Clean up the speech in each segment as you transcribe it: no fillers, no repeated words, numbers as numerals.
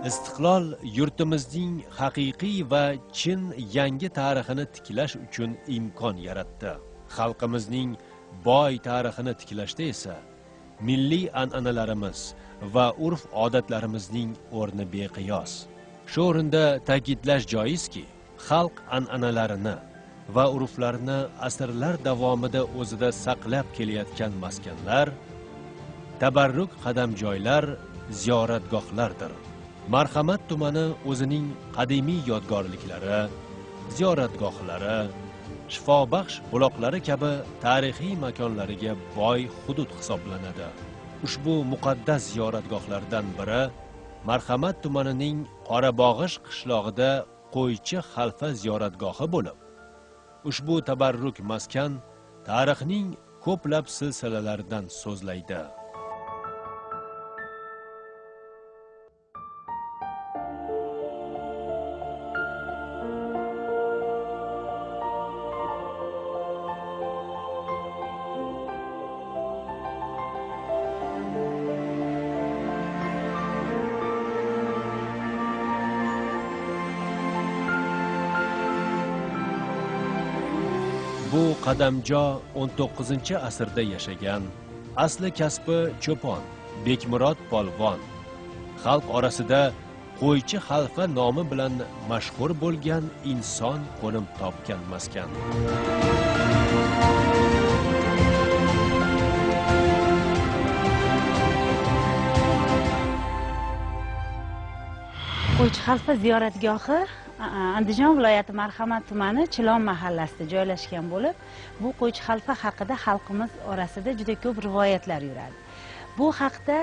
Istiqlol yurtimizning haqiqiy va chin yangi tarixini tiklash uchun imkon yaratdi. Xalqimizning boy tarixini tiklashda esa milliy an'analarimiz va urf-odatlarimizning o'rni beqiyos. Shu o'rinda ta'kidlash joizki, xalq an'analarini va urflarini asrlar davomida o'zida saqlab kelayotgan maskanlar, tabarruk qadamjoylar, ziyoratgohlardir. Marhamat tumani o'zining qadimiy yodgorliklari, ziyoratgohlari, shifobaxsh buloqlari kabi tarixiy makonlariga boy hudud hisoblanadi. Ushbu muqaddas ziyoratgohlardan biri Marhamat tumanining Qorabog'ish qishlog'ida Qo'ychi xalfa ziyoratgohi bo'lib, ushbu tabarruk maskan tarixning ko'plab silsilalaridan so'zlaydi. Bu qadamjo 19-asrda yashagan, asli kasbi cho'pon, Bekmurod polvon, xalq orasida Qo'ychi xalfa nomi bilan mashhur bo'lgan inson qo'nim topgan maskan. Qo'ychi xalfa ziyoratgohi Andijon viloyati Marhamat tumani Chilon mahallasida joylashgan bo'lib, bu Qo'ychi xalfa haqida xalqimiz orasida juda ko'p rivoyatlar yuradi. Bu haqda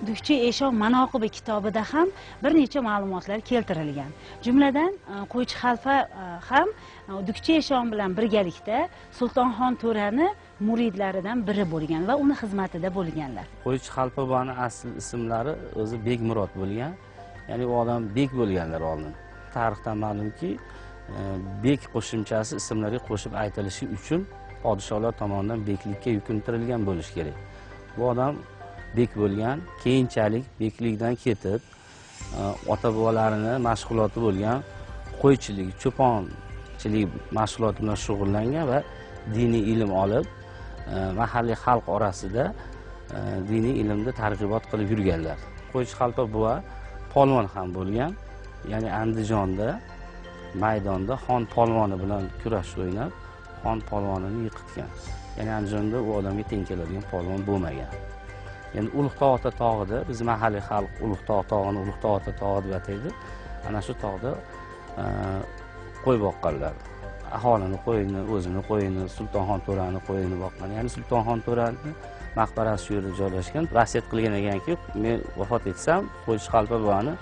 Dukchi eshon manoqibi kitobida ham bir necha ma'lumotlar keltirilgan. Jumladan Qo'ychi xalfa ham Dukchi eshon bilan birgalikda Sultonxon To'rani muridlaridan biri bo'lgan va uni xizmatida bo'lganlar. Qo'ychi xalfa bani asl ismlari o'zi Bekmurod bo'lgan, ya'ni u odam bek bo'lganlar oldin. Tarixdan ma'lumki, bek qo'shimchasi ismlarga qo'shib aytilishi uchun podshohlar tomonidan beklikka yukintirilgan bo'lishi kerak. Bu odam bek bo'lgan, keyinchalik beklikdan ketib, ota-bobolarini mashg'uloti bo'lgan qo'ychilik, cho'ponchilik mashg'uloti bilan shug'ullangan va diniy ilm olib, mahalliy xalq orasida diniy ilmda targ'ibot qilib yurganlar. Qo'ychi xalfa buva polvon ham bo'lgan. Ya'ni Andijonda maydonda xon polvoni bilan kurash o'ynab, xon polvonini yiqitgan. Ya'ni Andijonda u odamga teng keladigan polvon bo'lmagan. Ya'ni Ulug'tog' ota tog'ida biz mahalliy xalq Ulug'tog' tog'ini Ulug'tog' ota tog'i deb ataydi. Ana shu tog'da qo'y boqqanlar. Aholini qo'yini, o'zini qo'yini, Sultonxon To'rani qo'yini boqqan. Ya'ni Sultonxon To'rani maqbarasi shu yerda joylashgan. Vasiyat qilgan ekanki, men vafot etsam, Qo'ychi xalfa buvani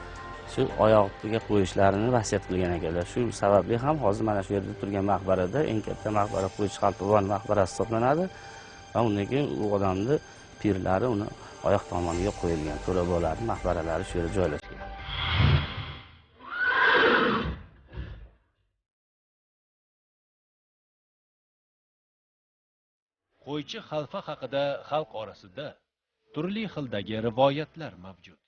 shu oyog'iga qo'yishlarini vasiyat qilgan ekanlar. Shu sababli ham hozir mana shu yerda turgan maqbarada eng katta maqbara Qo'ychi xalfa buvani maqbarasi hisoblanadi. Va undan keyin u odamni pirlari uni oyoq tomoniga qo'yilgan. To'ra bo'ladi, maqbaralari shu yerda joylashgan. Qo'ychi xalfa haqida xalq orasida turli xildagi rivoyatlar mavjud.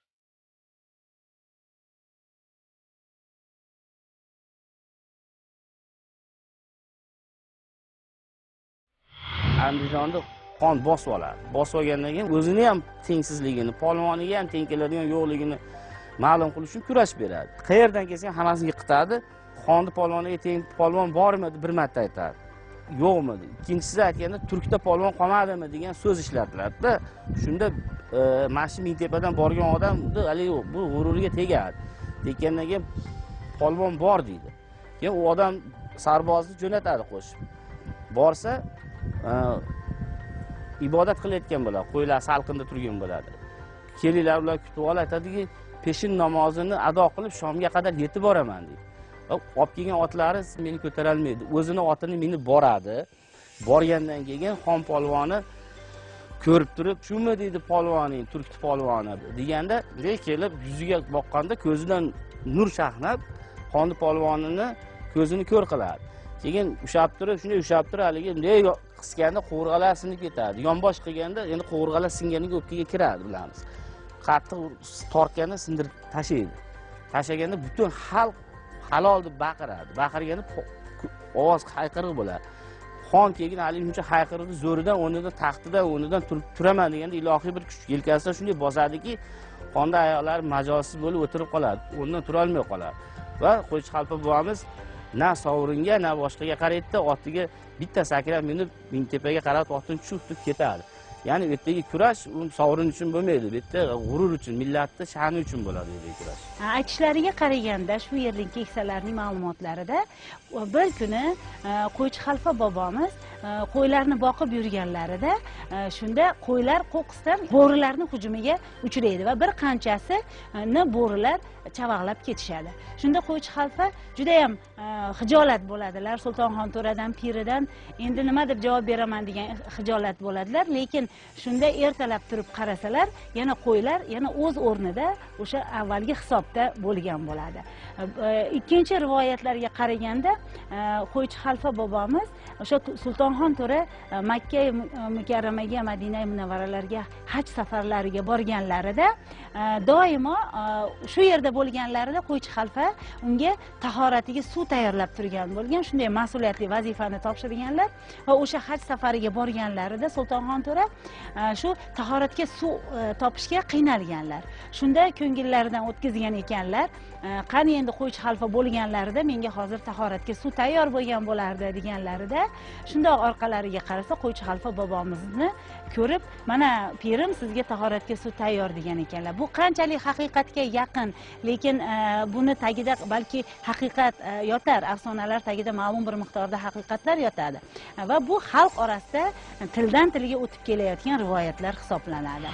Andijonda xon bosib oladi. Bosib olgandan keyin o'zini ham tengsizligini, polvoniga ham teng keladigan yo'qligini ma'lum qilish uchun kurash beradi. Qayerdan kelsa ham hammasini yiqitadi. Xonni polvoniga teng polvon bormi deb bir marta aytadi. Yo'qmi? Ikkinchisi aytganda turkda polvon qolmadimi degan so'z ishlatiladi-da. Shunda Mash'im Mingtepadan borgan odam haligi bu g'ururiga tegadi. Tekkandan keyin polvon bor deydi. Keyin u odam sarbozni jo'natadi qo'shib. Borsa ibodat qilayotgan bo'ladi, qo'ylar salqinda turgan bo'ladi. Kelinglar ular kutib oladi, aytadiki, peshin namozini ado qilib Shomga qadar yetib boraman deydi. Olib kelgan otlari meni ko'tara olmaydi. O'zini otini minib boradi. Borgandan keyin xon polvoni ko'rib turib, "Shumi?" deydi polvoning, turk polvoni deganda, kelib yuziga boqqanda ko'zidan nur chaqnab, xon polvonini ko'zini ko'r qiladi. Keyin ushab turib, haligi bunday qisganda qo'rg'alar sinib ketadi. Yonbosh qilganda, endi qo'rg'alar singaniga o'pkaga kiradi, bilamiz. qattiq tortganda sindirib tashlaydi. Tashlaganda butun xalq halol deb baqiradi. Baqirganda ovoz hayqiriq bo'ladi. Xon kelgan Ali shuncha hayqirdi, zo'ridan o'rnidan taxtidan o'rnidan turib turaman deganda ilohiy bir kuch yelkasidan shunday bosadiki, xonda ayollar majolsiz bo'lib o'tirib qoladi. O'rnidan tura olmay qoladi. Va Qo'ychi Xalfa bobomiz na sovringa, na boshqaga qaraydi, otiga bitta sakrab minib, Mingtepaga qarab otini tushib ketadi. Ya'ni bu yerdagi kurash sovrin uchun bo'lmaydi, bu yerda g'urur uchun, millatning sha'ni uchun bo'ladi bu kurash. Aytishlariga qaraganda, shu yerning keksalarning ma'lumotlarida bir kuni Qo'ychi Xalfa bobomiz qo'ylarni boqib yurganlarida shunda qo'ylar qo'qqisdan bo'rilarning hujumiga uchraydi va bir qanchasini bo'rilar chavag'lab ketishadi. Shunda Qo'ychi Xalfa juda ham xijolat bo'ladilar. Sultonxon to'radan, piridan endi nima deb javob beraman degan xijolat bo'ladilar, lekin shunda ertalab turib qarasalar, yana qo'ylar yana o'z o'rnida o'sha avvalgi hisobda bo'lgan bo'ladi. Ikkinchi rivoyatlarga qaraganda Qo'ychi Xalfa bobomiz o'sha Sultonxon to'ra Makka mukarramaga, Madina munavvaralarga haj safarlariga borganlarida doimo shu yerda bo'lganlarida Qo'ychi Xalfa unga tahoratiga suv tayyorlab turgan bo'lgan, shunday mas'uliyatli vazifani topshirganlar va o'sha haj safariga borganlarida Sultonxon to'ra shu tahoratga suv topishga qiynalganlar. Shunda ko'ngillaridan o'tkazgan ekanlar, qani endi Qo'ychi Xalfa bo'lganlarida menga hozir tahoratga suv tayyor bo'lgan bo'lardi deganlarida, shundoq orqalariga qarasa Qo'ychi Xalfa bobomizni ko'rib, mana pirim sizga tahoratga suv tayyor degan ekanlar. Bu qanchalik haqiqatga yaqin, lekin buni tagida balki haqiqat yotar, afsonalar tagida ma'lum bir miqdorda haqiqatlar yotadi va bu xalq orasida tildan tilga o'tib kelayotgan rivoyatlar hisoblanadi.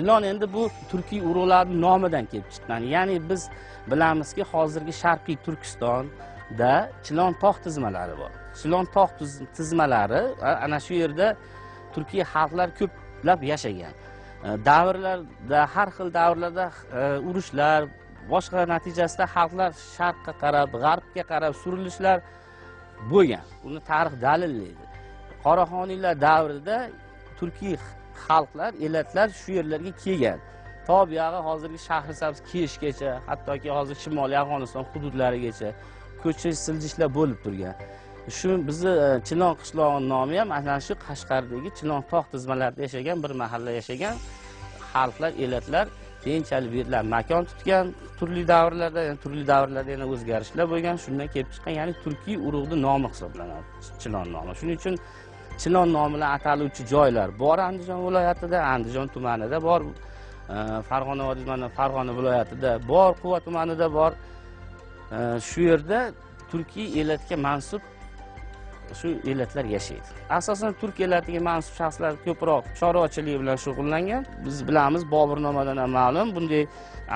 Chilon endi bu turkiy urug'larning nomidan kelib chiqqan. Ya'ni biz bilamizki, hozirgi Sharqiy Turkistonda Chilon tog' tizmalari bor. Chilon tog' tizmalari ana shu yerda turkiy xalqlar ko'plab yashagan. Davrlarda, har xil davrlarda urushlar, boshqa natijasida xalqlar sharqqa qarab, g'arbga qarab surilishlar bo'lgan. Buni tarix dalillaydi. Qoraxoniylar davrida turkiy xalqlar, elatlar shu yerlarga kelgan. To bu yog'i hozirgi Shahrisabz, Keshgacha, hattoki hozir Shimoliy Afg'oniston hududlarigacha ko'chish, siljishlar bo'lib turgan. Shu bizni Chilon qishlog'i nomi ham ana shu Qashqardagi Chilon tog' tizmalarida yashagan bir mahalla yashagan xalqlar, elatlar keyinchalik bu yerlar makon tutgan, turli davrlarda yana o'zgarishlar bo'lgan, shundan kelib chiqqan, ya'ni turkiy urug'ning nomi hisoblanadi Chilon nomi. Shuning uchun Chilon nomi bilan ataluvchi joylar bor Andijon viloyatida, Andijon tumanida bor, Farg'ona vodiysidan Farg'ona viloyatida bor, Quva tumanida bor. Shu yerda turkiy elatga mansub shu elatlar yashaydi. Asosan turk elatiga mansub shaxslar ko'proq chorvachilik bilan shug'ullangan. Biz bilamiz, Bobirnomadan ham ma'lum, bunday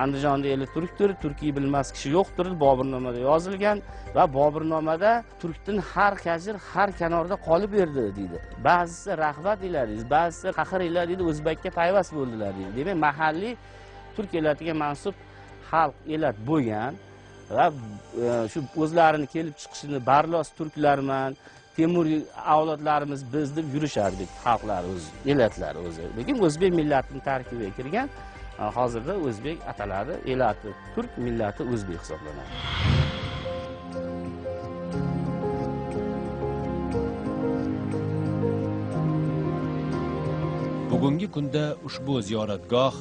Andijonda eli turkdir, turkiy bilmas kishi yo'qdir, Bobirnomada yozilgan va Bobirnomada turkning har kajir, har kanorda qolib berdi deydi. Ba'zisi rahmat iladi, ba'zisi faqir iladi deydi, o'zbekka payvast bo'ldilar deydi. Demak, mahalliy turk elatiga mansub xalq elat bo'lgan va shu o'zlarini kelib chiqishini Barlos turklarman, Temuriy avlodlarimiz biz deb yurishardik xalqlar o'zi, elatlari o'zi. Lekin o'zbek millatining tarkibiga kirgan, hozirda o'zbek ataladi, elati turk, millati o'zbek hisoblanadi. Bugungi kunda ushbu ziyoratgoh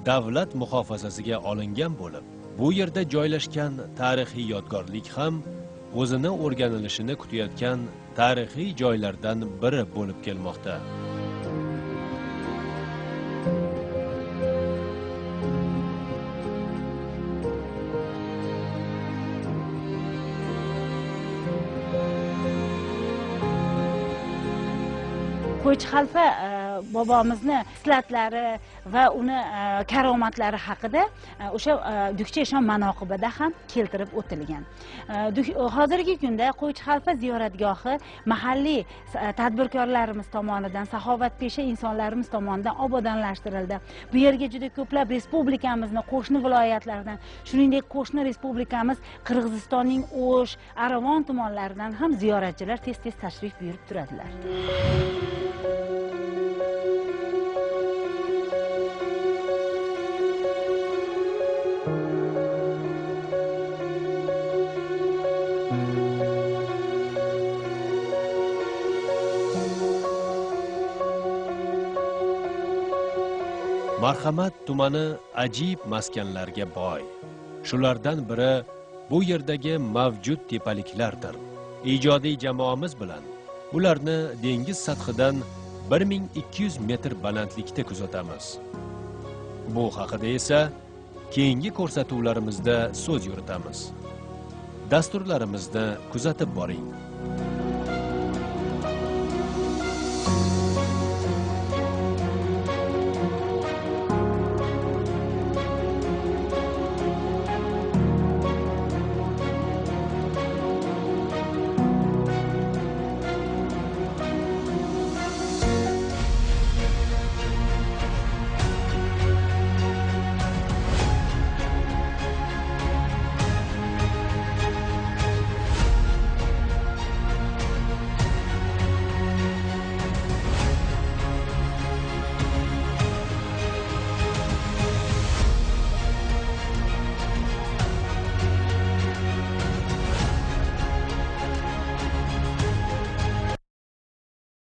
davlat muhofazasiga olingan bo'lib, bu yerda joylashgan tarixiy yodgorlik ham o'zini o'rganilishini kutayotgan tarixiy joylardan biri bo'lib kelmoqda. Qo'ychi xalfa bobomizni silatlari va uni karomatlari haqida o'sha Dukcha Eshon manoqibida ham keltirib o'tilgan. Hozirgi kunda Qo'ychi xalfa ziyoratgohi mahalliy tadbirkorlarimiz tomonidan, saxovatpesha insonlarimiz tomonidan obodonlashtirildi. Bu yerga juda ko'plab respublikamizning qo'shni viloyatlaridan, shuningdek qo'shni respublikamiz Qirg'izistonning O'sh, Aravon tumanlaridan ham ziyoratchilar tez-tez tashrif buyurib turadilar. Marhamat tumani ajib maskanlarga boy. Shulardan biri bu yerdagi mavjud tepaliklardir. Ijodiy jamoamiz bilan ularni dengiz sathidan 1200 metr balandlikda kuzatamiz. Bu haqida esa keyingi ko'rsatuvlarimizda so'z yuritamiz. Dasturlarimizni kuzatib boring.